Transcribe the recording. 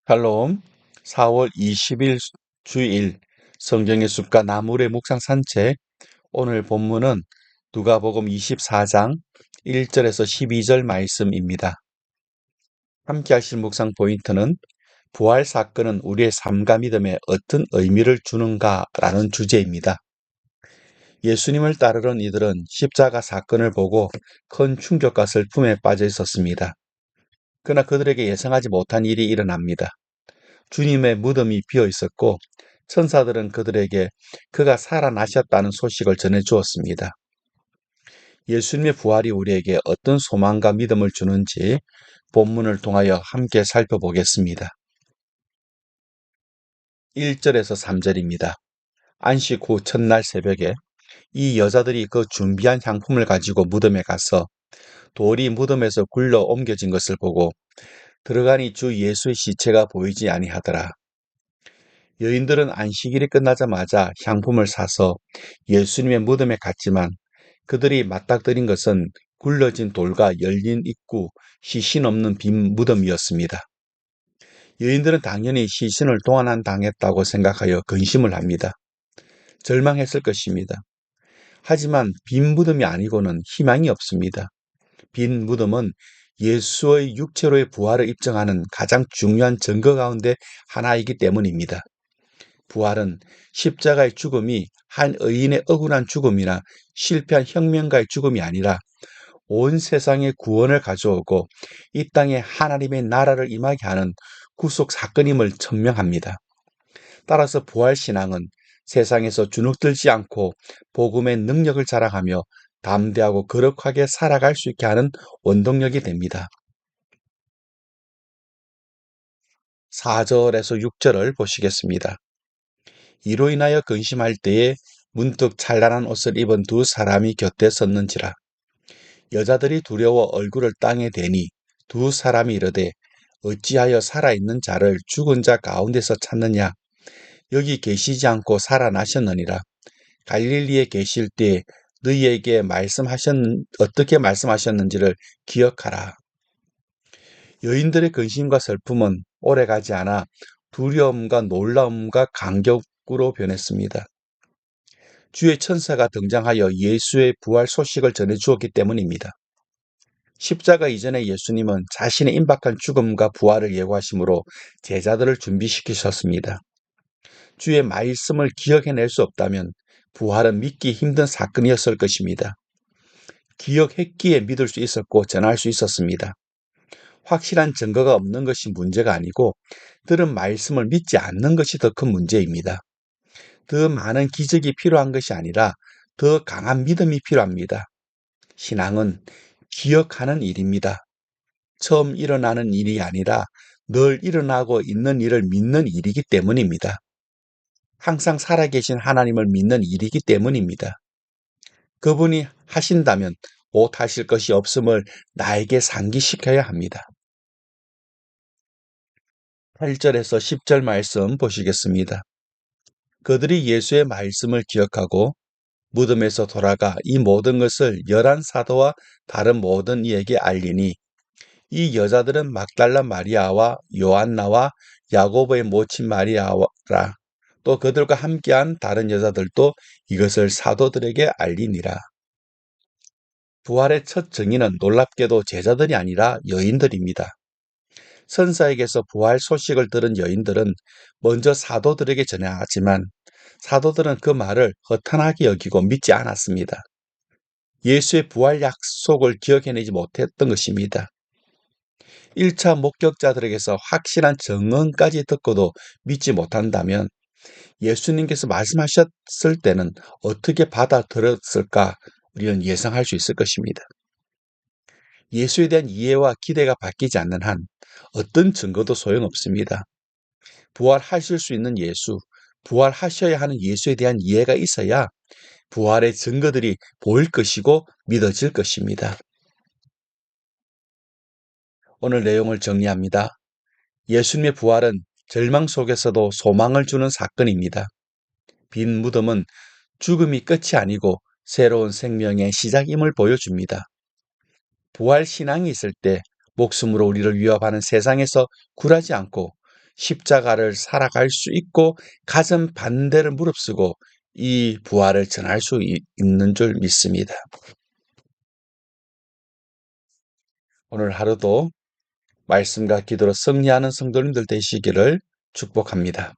샬롬, 4월 20일 주일 성경의 숲과 나물의 묵상 산책. 오늘 본문은 누가복음 24장 1절에서 12절 말씀입니다. 함께 하실 묵상 포인트는 부활 사건은 우리의 삶과 믿음에 어떤 의미를 주는가라는 주제입니다. 예수님을 따르는 이들은 십자가 사건을 보고 큰 충격과 슬픔에 빠져 있었습니다. 그러나 그들에게 예상하지 못한 일이 일어납니다. 주님의 무덤이 비어 있었고 천사들은 그들에게 그가 살아나셨다는 소식을 전해 주었습니다. 예수님의 부활이 우리에게 어떤 소망과 믿음을 주는지 본문을 통하여 함께 살펴보겠습니다. 1절에서 3절입니다. 안식 후 첫날 새벽에 이 여자들이 그 준비한 향품을 가지고 무덤에 가서 돌이 무덤에서 굴러 옮겨진 것을 보고 들어가니 주 예수의 시체가 보이지 아니하더라. 여인들은 안식일이 끝나자마자 향품을 사서 예수님의 무덤에 갔지만 그들이 맞닥뜨린 것은 굴러진 돌과 열린 입구, 시신 없는 빈 무덤이었습니다. 여인들은 당연히 시신을 동원당했다고 생각하여 근심을 합니다. 절망했을 것입니다. 하지만 빈 무덤이 아니고는 희망이 없습니다. 빈 무덤은 예수의 육체로의 부활을 입증하는 가장 중요한 증거 가운데 하나이기 때문입니다. 부활은 십자가의 죽음이 한 의인의 억울한 죽음이나 실패한 혁명가의 죽음이 아니라 온 세상의 구원을 가져오고 이 땅에 하나님의 나라를 임하게 하는 구속 사건임을 천명합니다. 따라서 부활신앙은 세상에서 주눅들지 않고 복음의 능력을 자랑하며 담대하고 거룩하게 살아갈 수 있게 하는 원동력이 됩니다. 4절에서 6절을 보시겠습니다. 이로 인하여 근심할 때에 문득 찬란한 옷을 입은 두 사람이 곁에 섰는지라. 여자들이 두려워 얼굴을 땅에 대니 두 사람이 이르되 어찌하여 살아있는 자를 죽은 자 가운데서 찾느냐. 여기 계시지 않고 살아나셨느니라. 갈릴리에 계실 때에 너희에게 어떻게 말씀하셨는지를 기억하라. 여인들의 근심과 슬픔은 오래가지 않아 두려움과 놀라움과 감격으로 변했습니다. 주의 천사가 등장하여 예수의 부활 소식을 전해 주었기 때문입니다. 십자가 이전에 예수님은 자신의 임박한 죽음과 부활을 예고하심으로 제자들을 준비시키셨습니다. 주의 말씀을 기억해낼 수 없다면 부활은 믿기 힘든 사건이었을 것입니다. 기억했기에 믿을 수 있었고 전할 수 있었습니다. 확실한 증거가 없는 것이 문제가 아니고 들은 말씀을 믿지 않는 것이 더 큰 문제입니다. 더 많은 기적이 필요한 것이 아니라 더 강한 믿음이 필요합니다. 신앙은 기억하는 일입니다. 처음 일어나는 일이 아니라 늘 일어나고 있는 일을 믿는 일이기 때문입니다. 항상 살아계신 하나님을 믿는 일이기 때문입니다. 그분이 하신다면 못 하실 것이 없음을 나에게 상기시켜야 합니다. 8절에서 10절 말씀 보시겠습니다. 그들이 예수의 말씀을 기억하고 무덤에서 돌아가 이 모든 것을 11사도와 다른 모든 이에게 알리니 이 여자들은 막달라 마리아와 요한나와 야고보의 모친 마리아라. 또 그들과 함께한 다른 여자들도 이것을 사도들에게 알리니라. 부활의 첫 증인은 놀랍게도 제자들이 아니라 여인들입니다. 선사에게서 부활 소식을 들은 여인들은 먼저 사도들에게 전하지만 사도들은 그 말을 허탄하게 여기고 믿지 않았습니다. 예수의 부활 약속을 기억해내지 못했던 것입니다. 1차 목격자들에게서 확실한 증언까지 듣고도 믿지 못한다면 예수님께서 말씀하셨을 때는 어떻게 받아들였을까 우리는 예상할 수 있을 것입니다. 예수에 대한 이해와 기대가 바뀌지 않는 한 어떤 증거도 소용없습니다. 부활하실 수 있는 예수, 부활하셔야 하는 예수에 대한 이해가 있어야 부활의 증거들이 보일 것이고 믿어질 것입니다. 오늘 내용을 정리합니다. 예수님의 부활은 절망 속에서도 소망을 주는 사건입니다. 빈 무덤은 죽음이 끝이 아니고 새로운 생명의 시작임을 보여줍니다. 부활 신앙이 있을 때 목숨으로 우리를 위협하는 세상에서 굴하지 않고 십자가를 살아갈 수 있고 가슴 반대를 무릅쓰고 이 부활을 전할 수 있는 줄 믿습니다. 오늘 하루도 말씀과 기도로 승리하는 성도님들 되시기를 축복합니다.